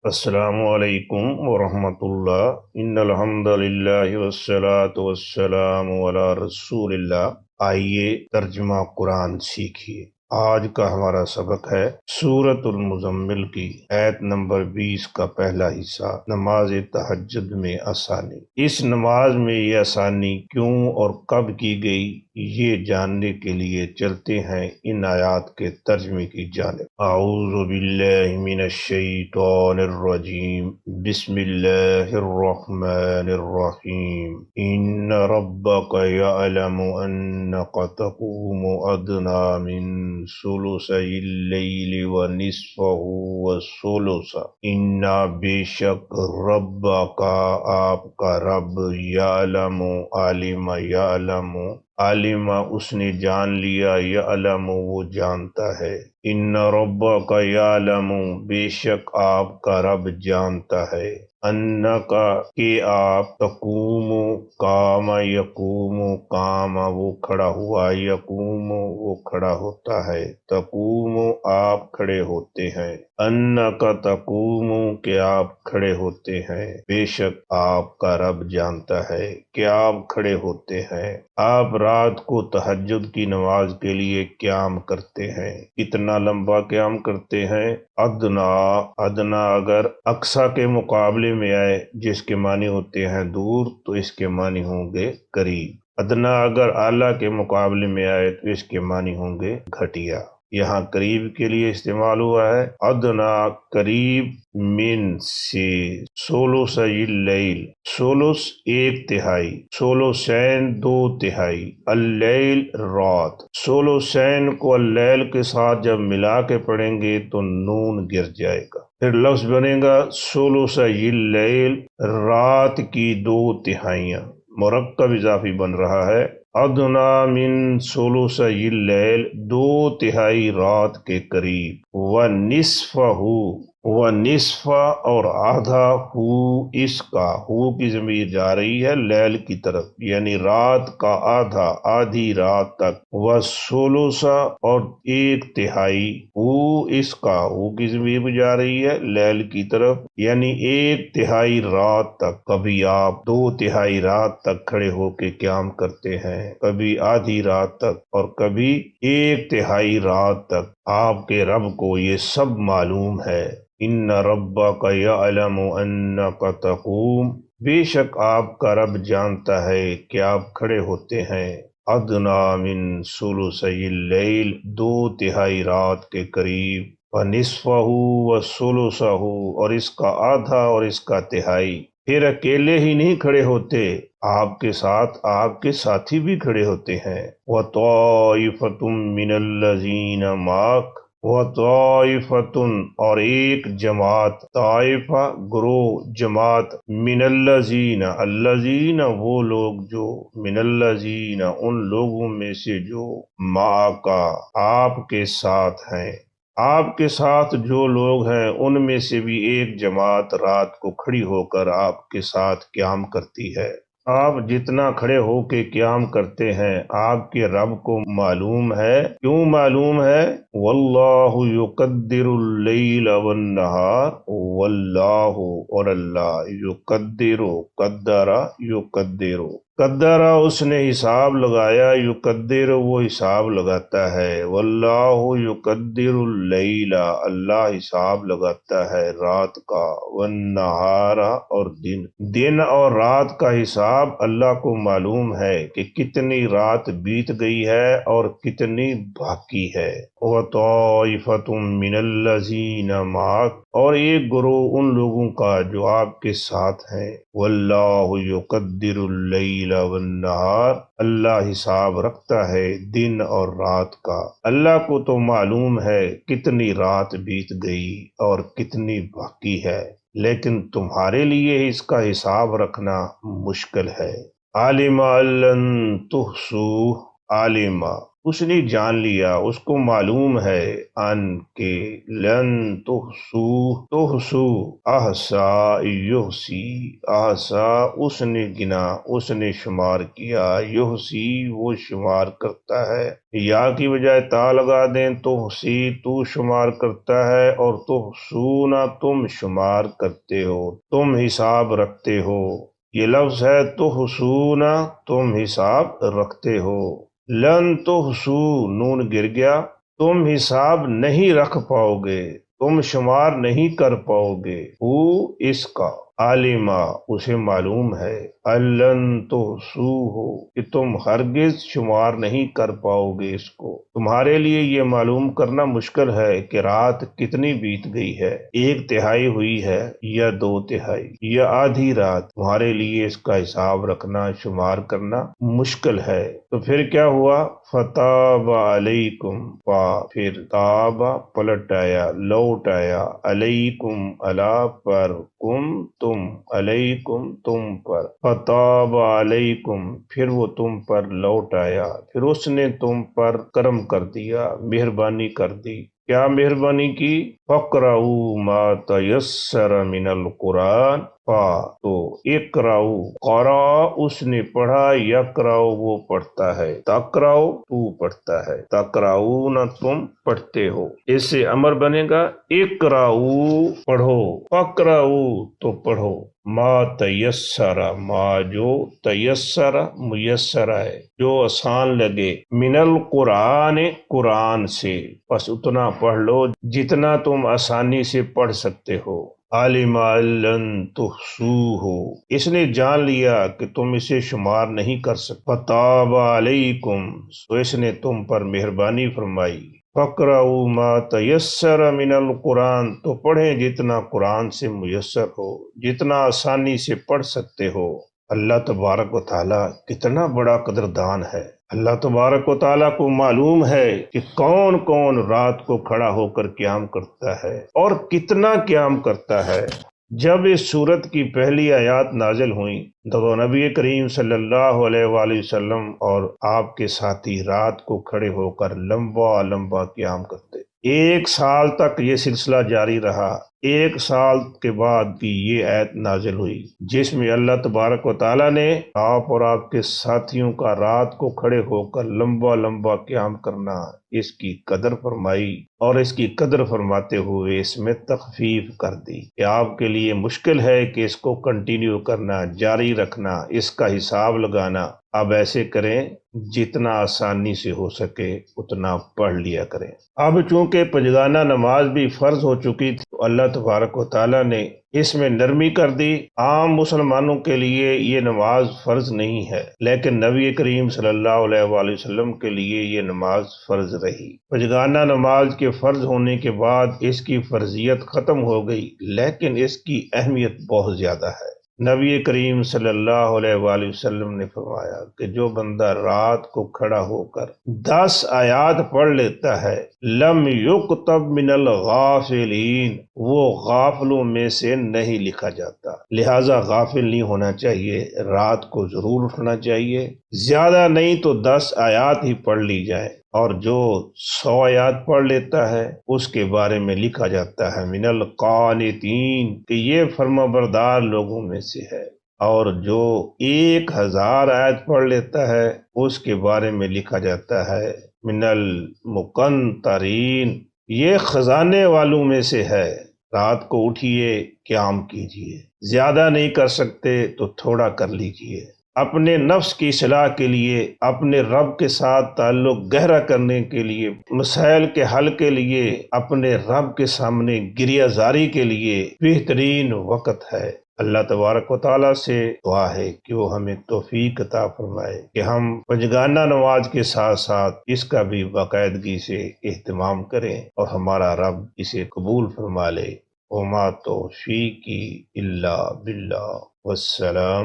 السلام علیکم ورحمۃ اللہ۔ ان الحمد للہ والصلاۃ والسلام علی رسول اللہ۔ آئیے ترجمہ قرآن سیکھیے۔ آج کا ہمارا سبق ہے سورۃ المزمل کی آیت نمبر 20 کا پہلا حصہ، نماز تہجد میں آسانی۔ اس نماز میں یہ آسانی کیوں اور کب کی گئی، یہ جاننے کے لیے چلتے ہیں ان آیات کے ترجمے کی جانب۔ اعوذ باللہ من الشیطان الرجیم، بسم اللہ الرحمن الرحیم۔ ان ربک یعلم انک تقوم ادنی من ثلثی اللیل ونصفہ وثلثہ، انا بے شک رب کا آپ کا رب، یعلم عالم، یعلم عالم اس نے جان لیا، یعلم وہ جانتا ہے، ان ربک یعلم بے شک آپ کا رب جانتا ہے، انکا کہ آپ، تقوم قام یقوم قام وہ کھڑا ہوا، یقوم وہ کھڑا ہوتا ہے، تقوم آپ کھڑے ہوتے ہیں، انکا تقوم کہ آپ کھڑے ہوتے ہیں، بے شک آپ کا رب جانتا ہے کہ آپ کھڑے ہوتے ہیں۔ آپ رات کو تہجد کی نماز کے لیے قیام کرتے ہیں، کتنا لمبا قیام کرتے ہیں؟ ادنا، ادنا اگر اقصی کے مقابلے میں آئے جس کے معنی ہوتے ہیں دور، تو اس کے معنی ہوں گے قریب۔ ادنا اگر اعلیٰ کے مقابلے میں آئے تو اس کے معنی ہوں گے گھٹیا۔ یہاں قریب کے لیے استعمال ہوا ہے، ادنا قریب، من سے، ثلثی اللیل، ثلث ایک تہائی، ثلثین دو تہائی، اللیل رات۔ ثلثین کو اللیل کے ساتھ جب ملا کے پڑھیں گے تو نون گر جائے گا، پھر لفظ بنے گا ثلثی اللیل، رات کی دو تہائیاں، مرکب اضافی بن رہا ہے، ادنا من ثلثی اللیل، دو تہائی رات کے قریب، ونصفہ، ونصف اور آدھا، ہو اس کا، ہو کی ضمیر جا رہی ہے لیل کی طرف، یعنی رات کا آدھا، آدھی رات تک، وثلث اور ایک تہائی، ہو اس کا، ہو کی ضمیر بھی جا رہی ہے لیل کی طرف، یعنی ایک تہائی رات تک۔ کبھی آپ دو تہائی رات تک کھڑے ہو کے قیام کرتے ہیں، کبھی آدھی رات تک، اور کبھی ایک تہائی رات تک۔ آپ کے رب کو یہ سب معلوم ہے۔ ان ربک یعلم انک تقوم، بے شک آپ کا رب جانتا ہے کہ آپ کھڑے ہوتے ہیں، ادنا من ثلثی اللیل، دو تہائی رات کے قریب، ونصفہ وثلثہ اور اس کا آدھا اور اس کا تہائی۔ پھر اکیلے ہی نہیں کھڑے ہوتے، آپ کے ساتھ آپ کے ساتھی بھی کھڑے ہوتے ہیں، وطائفۃ من الذین معک، وطائفۃ اور ایک جماعت، طائفہ گروہ، جماعت، من الذین، الذین وہ لوگ جو، من الذین ان لوگوں میں سے جو، معک آپ کے ساتھ ہیں، آپ کے ساتھ جو لوگ ہیں ان میں سے بھی ایک جماعت رات کو کھڑی ہو کر آپ کے ساتھ قیام کرتی ہے۔ آپ جتنا کھڑے ہو کے قیام کرتے ہیں آپ کے رب کو معلوم ہے۔ کیوں معلوم ہے؟ واللہ یقدر اللیل والنہار، واللہ اور اللہ، یقدر، قدر، یقدر، قدر اس نے حساب لگایا، یقدر وہ حساب لگاتا ہے، واللہ یقدر اللیل اللہ حساب لگاتا ہے رات کا، والنہار اور دن، دن اور رات کا حساب اللہ کو معلوم ہے کہ کتنی رات بیت گئی ہے اور کتنی باقی ہے۔ وطائفۃ من الذین معک اور ایک گروہ ان لوگوں کا جو آپ کے ساتھ ہیں، واللہ یقدر اللیل والنہار اللہ حساب رکھتا ہے دن اور رات کا۔ اللہ کو تو معلوم ہے کتنی رات بیت گئی اور کتنی باقی ہے، لیکن تمہارے لیے اس کا حساب رکھنا مشکل ہے۔ عالم لن تحصوہ، عالم اس نے جان لیا، اس کو معلوم ہے ان کے لن تحسو احسا یحسی احسا، اس نے گنا، اس نے شمار کیا، یحسی وہ شمار کرتا ہے، یا کی بجائے تا لگا دیں تحسی تو شمار کرتا ہے، اور تحسونا تم شمار کرتے ہو، تم حساب رکھتے ہو۔ یہ لفظ ہے تحسونا، تم حساب رکھتے ہو۔ لن تحسو نون گر گیا، تم حساب نہیں رکھ پاؤ گے، تم شمار نہیں کر پاؤ گے، وہ اس کا عالمہ اسے معلوم ہے، الن تحسو ہو کہ تم ہرگز شمار نہیں کر پاؤ گے اس کو، تمہارے لیے یہ معلوم کرنا مشکل ہے کہ رات کتنی بیت گئی ہے، 1/3 ہوئی ہے یا 2/3 یا آدھی رات، تمہارے لیے اس کا حساب رکھنا، شمار کرنا مشکل ہے۔ تو پھر کیا ہوا؟ فتاب علیکم، پھر تابا پلٹ آیا، لوٹ آیا، علیکم اللہ پر، کم تم، علیکم تم پر، فتاب علیکم پھر وہ تم پر لوٹ آیا، پھر اس نے تم پر کرم کر دیا، مہربانی کر دی۔ کیا مہربانی کی؟ فَاقْرَؤُوا مَا تَيَسَّرَ مِنَ الْقُرْآنِ، تو اقرأو، قرأ اس نے پڑھا، یقرأ وہ پڑھتا ہے، تقرأ تو پڑھتا ہے، تقرؤون تم پڑھتے ہو، اس سے امر بنے گا اقرأو پڑھو، فقرؤ تو پڑھو، ما تیسر ما جو تیسر میسر ہے، جو آسان لگے، من القرآن قرآن سے، بس اتنا پڑھ لو جتنا تم آسانی سے پڑھ سکتے ہو۔ عالم لن تحصوہ، اس نے جان لیا کہ تم اسے شمار نہیں کر سکتے، فتاب علیکم سو اس نے تم پر مہربانی فرمائی، فَاقْرَؤُوا مَا تَيَسَّرَ مِنَ الْقُرْآنِ تو پڑھیں جتنا قرآن سے میسر ہو، جتنا آسانی سے پڑھ سکتے ہو۔ اللہ تبارک و تعالیٰ کتنا بڑا قدردان ہے، اللہ تبارک و تعالیٰ کو معلوم ہے کہ کون کون رات کو کھڑا ہو کر قیام کرتا ہے اور کتنا قیام کرتا ہے۔ جب اس سورت کی پہلی آیات نازل ہوئیں تو نبی کریم صلی اللہ علیہ وآلہ وسلم اور آپ کے ساتھی رات کو کھڑے ہو کر لمبا لمبا قیام کرتے، 1 سال تک یہ سلسلہ جاری رہا۔ 1 سال کے بعد کی یہ آیت نازل ہوئی جس میں اللہ تبارک و تعالیٰ نے آپ اور آپ کے ساتھیوں کا رات کو کھڑے ہو کر لمبا لمبا قیام کرنا، اس کی قدر فرمائی، اور اس کی قدر فرماتے ہوئے اس میں تخفیف کر دی کہ آپ کے لیے مشکل ہے کہ اس کو کنٹینیو کرنا، جاری رکھنا، اس کا حساب لگانا، اب ایسے کریں جتنا آسانی سے ہو سکے اتنا پڑھ لیا کریں۔ اب چونکہ پنجگانہ نماز بھی فرض ہو چکی تھی تو اللہ تبارک و تعالیٰ نے اس میں نرمی کر دی۔ عام مسلمانوں کے لیے یہ نماز فرض نہیں ہے، لیکن نبی کریم صلی اللہ علیہ وآلہ وسلم کے لیے یہ نماز فرض رہی۔ پنجگانہ نماز کے فرض ہونے کے بعد اس کی فرضیت ختم ہو گئی، لیکن اس کی اہمیت بہت زیادہ ہے۔ نبی کریم صلی اللہ علیہ وآلہ وسلم نے فرمایا کہ جو بندہ رات کو کھڑا ہو کر 10 آیات پڑھ لیتا ہے، لم یکتب من الغافلین، وہ غافلوں میں سے نہیں لکھا جاتا۔ لہٰذا غافل نہیں ہونا چاہیے، رات کو ضرور اٹھنا چاہیے، زیادہ نہیں تو 10 آیات ہی پڑھ لی جائے، اور جو 100 آیات پڑھ لیتا ہے اس کے بارے میں لکھا جاتا ہے من القانتین کہ یہ فرما بردار لوگوں میں سے ہے، اور جو 1000 آیت پڑھ لیتا ہے اس کے بارے میں لکھا جاتا ہے من المقنطرین، یہ خزانے والوں میں سے ہے۔ رات کو اٹھیے، قیام کیجیے، زیادہ نہیں کر سکتے تو تھوڑا کر لیجیے، اپنے نفس کی اصلاح کے لیے، اپنے رب کے ساتھ تعلق گہرا کرنے کے لیے، مسائل کے حل کے لیے، اپنے رب کے سامنے گریہ زاری کے لیے بہترین وقت ہے۔ اللہ تبارک و تعالیٰ سے دعا ہے کہ وہ ہمیں توفیق عطا فرمائے کہ ہم پنجگانہ نماز کے ساتھ ساتھ اس کا بھی باقاعدگی سے اہتمام کریں اور ہمارا رب اسے قبول فرما لے۔ وما توفیقی الا باللہ، والسلام۔